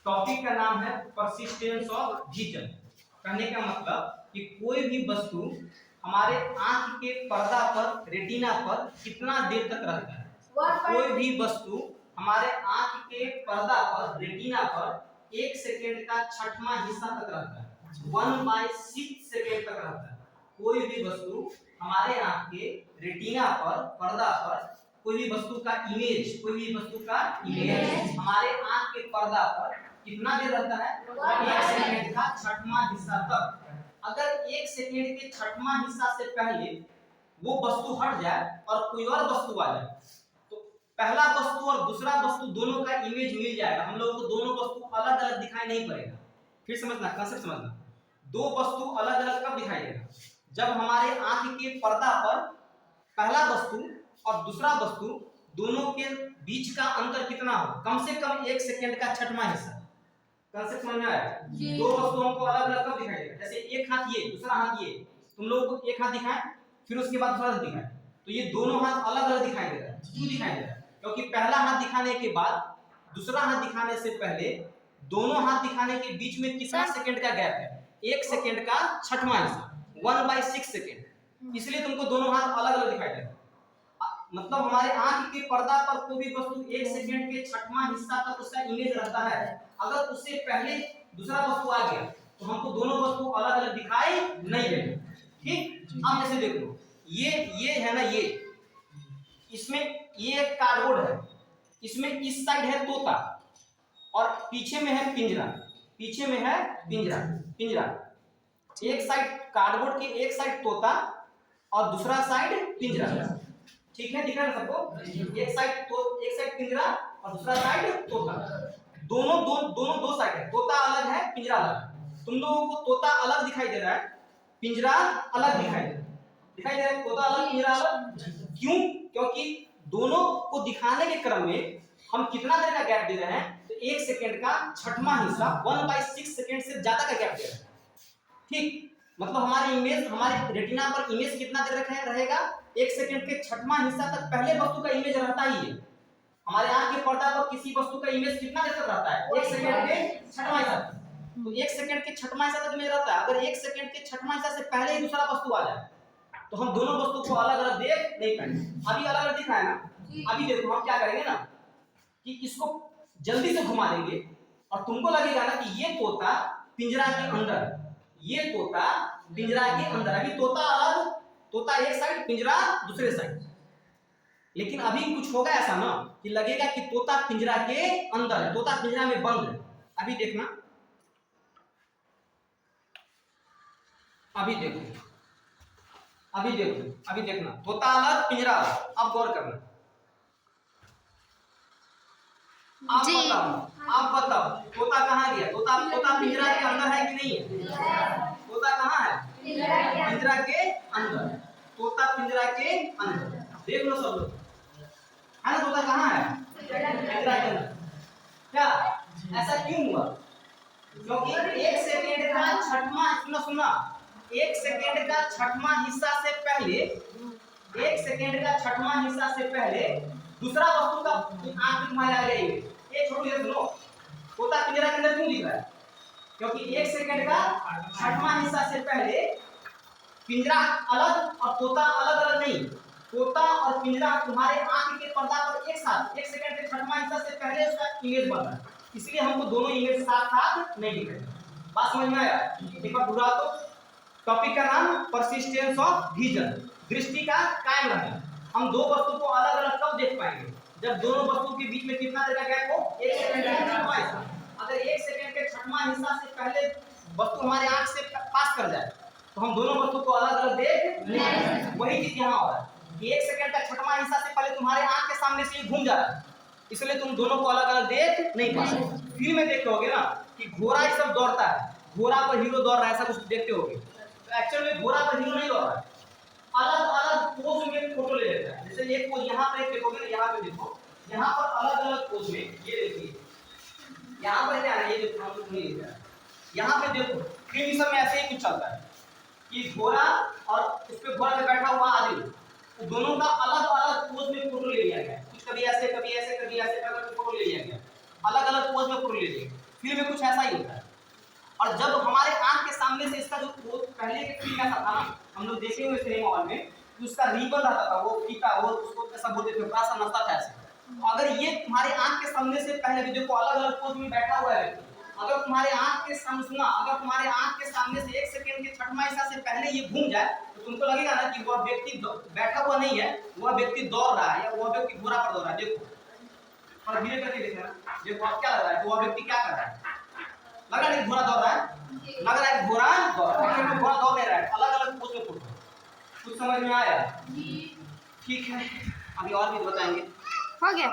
Topic का नाम है परसिस्टेंस ऑफ विजन। कहने का मतलब कि कोई भी वस्तु हमारे आंख के पर्दा पर, रेटिना पर कितना देर तक रहता है। कोई भी वस्तु हमारे आंख के पर्दा पर, रेटिना पर 1 सेकेंड का छठवां हिस्सा तक रहता है, 1/6 सेकेंड तक रहता है। कोई भी वस्तु हमारे आंख के रेटिना पर, पर्दा पर, कोई भी वस्तु का इमेज, हमारे आंख के पर्दा पर कितना देर रहता है? 1 सेकेंड का छठवां हिस्सा तक। अगर 1 सेकेंड के छठवां हिस्सा से पहले वो वस्तु हट जाए और कोई और वस्तु आ जाए, तो पहला वस्तु और दूसरा वस्तु दोनों का इमेज मिल जाएगा। हम लोगों को दोनों वस्तु अलग अलग दिखाई नहीं पड़ेगा। फिर समझना, कंसेप्ट समझना। दो वस्तु अलग अलग कब दिखाई देगा? जब हमारे आंख के पर्दा पर पहला वस्तु और दूसरा वस्तु दोनों के बीच का अंतर कितना हो? कम से कम 1 सेकेंड का छठवां हिस्सा। कंसेप्ट समझ में आया? दो वस्तुओं को अलग अलग कब दिखाई देगा? जैसे एक हाथ ये, दूसरा हाथ ये, तुम लोगों को एक हाथ दिखाएं, फिर उसके बाद दूसरा हाथ दिखाएं, तो ये दोनों हाथ अलग अलग दिखाई दे रहा है। क्यों दिखाई दे रहा है? क्योंकि पहला हाथ दिखाने के बाद दूसरा हाथ दिखाने से पहले दोनों हाथ दिखाने के बीच में कितना सेकंड का गैप है? 1 सेकंड का छठवां हिस्सा, 1/6 सेकंड। इसलिए तुमको दोनों हाथ अलग अलग दिखाई दे रहा है। मतलब हमारे आंख के पर्दा पर कोई भी वस्तु 1 सेकंड के छठवां हिस्सा तक उसका इमेज रहता है। अगर उससे पहले दूसरा वस्तु आ गया तो हमको दोनों वस्तु अलग अलग दिखाई नहीं देंगे। ठीक? अब जैसे देखो, ये है ना, ये इसमें ये एक कार्डबोर्ड है, इसमें इस साइड है तोता और पीछे में है पिंजरा, पिंजरा। एक साइड कार्डबोर्ड की एक साइड तोता और दूसरा साइड पिंजरा। ठीक है, दिख रहा है सबको? एक साइड पिंजरा और दूसरा साइड तोता। दोनों दो साइड है, तोता अलग है, पिंजरा अलग है। तुम लोगों को तोता अलग दिखाई दे रहा है, पिंजरा अलग दिखाई दे रहा है। तोता अलग, पिंजरा अलग। क्यों? क्योंकि दोनों को दिखाने के क्रम में हम कितना देर का गैप दे रहे हैं? तो 1 सेकेंड का छठवां हिस्सा, 1/6 सेकेंड से ज्यादा का गैप दे रहे हैं। ठीक? मतलब हमारे रेटिना पर इमेज कितना देर रहेगा? 1 सेकेंड के छठवां हिस्सा तक पहले वस्तु का इमेज रहता ही है। हमारे आंख के पर्दा पर किसी वस्तु का इमेज कितना देर तक रहता है? 1 सेकेंड के छठवां हिस्सा तक। तो 1 सेकेंड के छठवां हिस्सा तक इमेज रहता है। अगर 1 सेकेंड के छठवां हिस्सा से पहले ही दूसरा वस्तु आ जाए तो हम दोनों वस्तु को अलग अलग देख नहीं पाएंगे। अभी अलग अलग दिख रहा है ना? अभी देखो, हम क्या करेंगे ना कि इसको जल्दी से घुमा देंगे और तुमको लगेगा ना कि ये तोता पिंजरा के अंदर, ये तोता पिंजरा के अंदर। अभी तोता अलग, तोता एक साइड, पिंजरा दूसरे साइड। लेकिन अभी कुछ होगा ऐसा ना कि लगेगा कि तोता पिंजरा के अंदर है, तोता पिंजरा में बंद है। अभी देखना, अभी देखना, तोता अलग, पिंजरा अलग। अब गौर करना। आप बताओ तोता कहाँ गया? तोता पिंजरा के अंदर है कि नहीं है? तोता कहाँ है? पिंजरा के अंदर। तोता पिंजरा के अंदर। देख लो सब लोग, है ना? तोता कहाँ है? पिंजरा के अंदर। क्या ऐसा क्यों हुआ? क्योंकि 1 सेकेंड का छठवां, सुना, 1 सेकेंड का छठवां हिस्सा से पहले, 1 सेकेंड का छठवां हिस्सा से पहले दूसरा वस्तु का आंख घुमाया गया। ये छोटी सुनो, तोता पिंजरा के अंदर क्यों दिख रहा है? क्योंकि 1 सेकेंड का छठवां हिस्सा से पहले पिंजरा अलग और तोता अलग अलग नहीं। तोता और पिंजरा तुम्हारे आंख के पर्दा पर एक साथ 1 सेकेंड के छठवां हिस्सा से पहले उसका इमेज बन रहा है। इसलिए हमको दोनों इमेज साथ साथ नहीं दिख रहे। बात समझ में आया? एक बार दोहरा तो। टॉपिक का नाम परसिस्टेंस ऑफ विजन, दृष्टि का कायम रहना। हम दो वस्तु को अलग अलग कब देख पाएंगे? जब दोनों वस्तु के बीच में कितना देर का गैप हो? 1 सेकेंड का छठवां हिस्सा। अगर 1 सेकेंड के छठवां हिस्सा से पहले वस्तु हमारे आंख से पास कर जाए तो हम दोनों वस्तु को अलग अलग देख नहीं पाएंगे। वही चीज यहाँ हो रहा है। 1 सेकेंड का छठवां हिस्सा से पहले तुम्हारे आंख के सामने से ही घूम जा रहा है, इसलिए तुम दोनों को अलग अलग देख नहीं पाओगे। फिल्म में देखते होगे ना कि घोड़ा ही सब दौड़ता है, घोड़ा पर हीरो दौड़ रहा है, ऐसा कुछ देखते होगे। तो एक्चुअल में घोड़ा पर हीरो नहीं दौड़ रहा है, अलग अलग पोज में फोटो ले लेता है। जैसे एक पोज यहाँ पर देखोगे ना, यहाँ पे देखो, यहाँ पर अलग अलग पोज में, ये देखिए यहाँ पर क्या है, ये देखो, हम नहीं लेता है। यहाँ पे देखो फिल्म सब में ऐसे ही कुछ चलता है कि घोड़ा और उस पे घोड़ा पे बैठा हुआ आदमी, तो दोनों का अलग अलग पोज में फोटो ले लिया गया। कुछ कभी ऐसे, कभी ऐसे, कभी ऐसे करके फोटो ले लिया गया, अलग अलग पोज में फोटो ले लिया। फिल्म में कुछ ऐसा ही होता है। और जब हमारे आंख के सामने से इसका जो वो पहले के फिल्म ऐसा था ना, हम लोग देखे हुए सिनेमा हॉल में, तो उसका रिबन रहता था, वो फीता, वो उसको ऐसा बोलते थे, बड़ा सा नसता था ऐसे। अगर ये तुम्हारे आंख के सामने से पहले भी देखो अलग अलग पोज में बैठा हुआ है, अगर तुम्हारे आंख के सामने सुना, अगर तुम्हारे आंख के सामने से 1 सेकंड के छठवां हिस्सा से पहले ये घूम जाए तो तुमको लगेगा ना कि वह व्यक्ति बैठा हुआ नहीं है, वह व्यक्ति दौड़ रहा है या वह व्यक्ति घोड़ा पर दौड़ रहा है। देखो और धीरे करके देखना, देखो अब क्या लग रहा है, वह व्यक्ति क्या कर रहा है, लग रहा है घोड़ा दौड़ रहा है, लग रहा है घोड़ा दौड़ रहा है, घोड़ा दौड़ नहीं रहा है, अलग अलग पोज में फोटो। कुछ समझ में आया? ठीक है, अभी और भी बताएंगे। हो गया।